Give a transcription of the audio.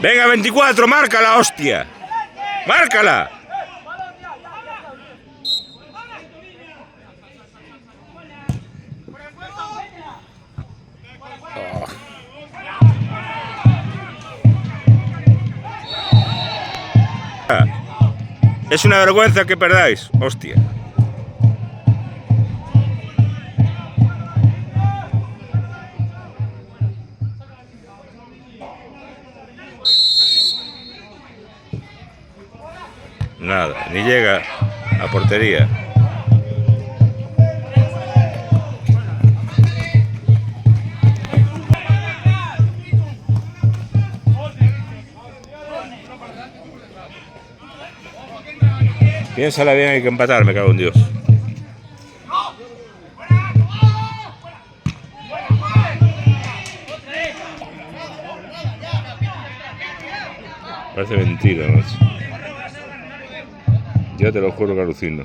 Venga, 24, márcala, hostia. ¡Márcala! Oh. Es una vergüenza que perdáis, hostia. Nada, ni llega a portería. Piénsala bien, hay que empatar, me cago en Dios. Parece mentira, macho. Yo te lo juro que alucino.